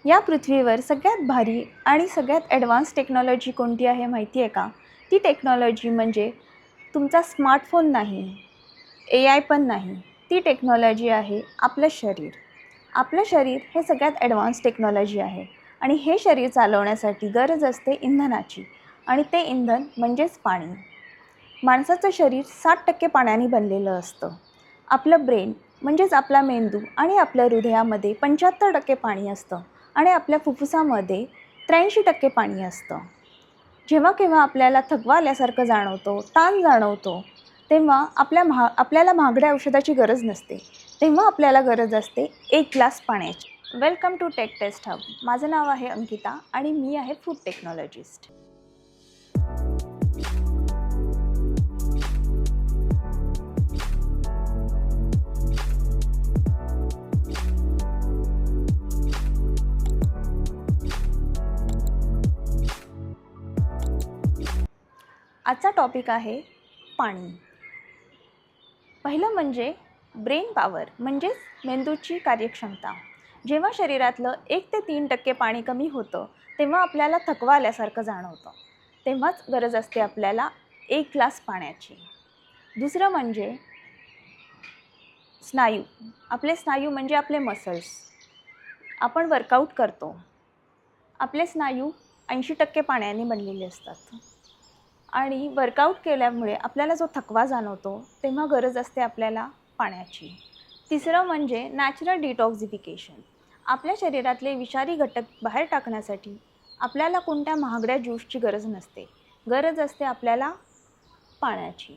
या पृथ्वीवर सगळ्यात भारी आणि सगळ्यात ॲडव्हान्स टेक्नॉलॉजी कोणती आहे माहिती आहे का? ती टेक्नॉलॉजी म्हणजे तुमचा स्मार्टफोन नाही, AI पण नाही. ती टेक्नॉलॉजी आहे आपलं शरीर. आपलं शरीर हे सगळ्यात ॲडव्हान्स टेक्नॉलॉजी आहे आणि हे शरीर चालवण्यासाठी गरज असते इंधनाची आणि ते इंधन म्हणजेच पाणी. माणसाचं शरीर 60% पाण्याने बनलेलं असतं. आपलं ब्रेन म्हणजेच आपला मेंदू आणि आपल्या हृदयामध्ये 75% पाणी असतं आणि आपल्या फुफ्फुसामध्ये 83% पाणी असतं. जेव्हा केव्हा आपल्याला थकवा आल्यासारखं जाणवतो, ताण जाणवतो, तेव्हा आपल्याला महागड्या औषधाची गरज नसते. तेव्हा आपल्याला गरज असते 1 ग्लास पाण्याची. Welcome to Tech Test Hub. माझं नाव आहे अंकिता आणि मी आहे फूड टेक्नॉलॉजिस्ट. आजचा टॉपिक आहे पाणी. पहिलं म्हणजे ब्रेन पॉवर म्हणजेच मेंदूची कार्यक्षमता. जेव्हा शरीरातलं 1 ते 3% पाणी कमी होतं तेव्हा आपल्याला थकवा आल्यासारखं जाणवतं. तेव्हाच गरज असते आपल्याला 1 ग्लास पाण्याची. दुसरं म्हणजे स्नायू. आपले स्नायू म्हणजे आपले मसल्स. आपण वर्कआउट करतो. आपले स्नायू 80% पाण्याने बनलेले असतात आणि वर्कआउट केल्यामुळे आपल्याला जो थकवा जाणवतो तेव्हा गरज असते आपल्याला पाण्याची. तिसरं म्हणजे नॅचरल डिटॉक्सिफिकेशन. आपल्या शरीरातले विषारी घटक बाहेर टाकण्यासाठी आपल्याला कोणत्या महागड्या ज्यूसची गरज नसते. गरज असते आपल्याला पाण्याची.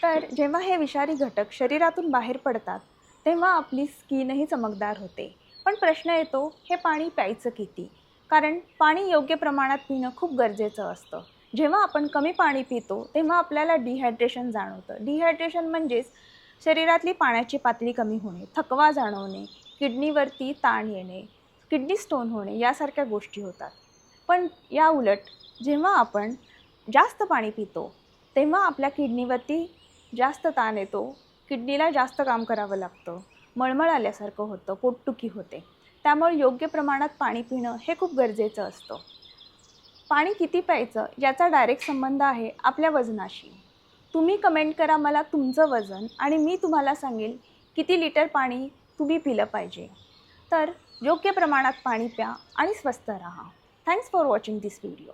तर जेव्हा हे विषारी घटक शरीरातून बाहेर पडतात तेव्हा आपली स्किनही चमकदार होते. पण प्रश्न येतो, हे पाणी प्यायचं किती? कारण पाणी योग्य प्रमाणात पिणं खूप गरजेचं असतं. जेव्हा आपण कमी पाणी पितो तेव्हा आपल्याला डिहायड्रेशन जाणवतं. डिहायड्रेशन म्हणजेच शरीरातली पाण्याची पातळी कमी होणे, थकवा जाणवणे, किडनीवरती ताण येणे, किडनी स्टोन होणे यासारख्या गोष्टी होतात. पण या उलट जेव्हा आपण जास्त पाणी पितो तेव्हा आपल्या किडनीवरती जास्त ताण येतो, किडनीला जास्त काम करावं लागतं, मळमळ आल्यासारखं होतं, पोटदुखी होते. त्यामुळे योग्य प्रमाणात पाणी पिणं हे खूप गरजेचं असतं. पाणी किती प्यायचं याचा डायरेक्ट संबंध आहे आपल्या वजनाशी. तुम्ही कमेंट करा मला तुमचं वजन आणि मी तुम्हाला सांगेल किती लिटर पाणी तुम्ही पिलं पाहिजे. तर योग्य प्रमाणात पाणी प्या आणि स्वस्थ राहा. Thanks for watching this video.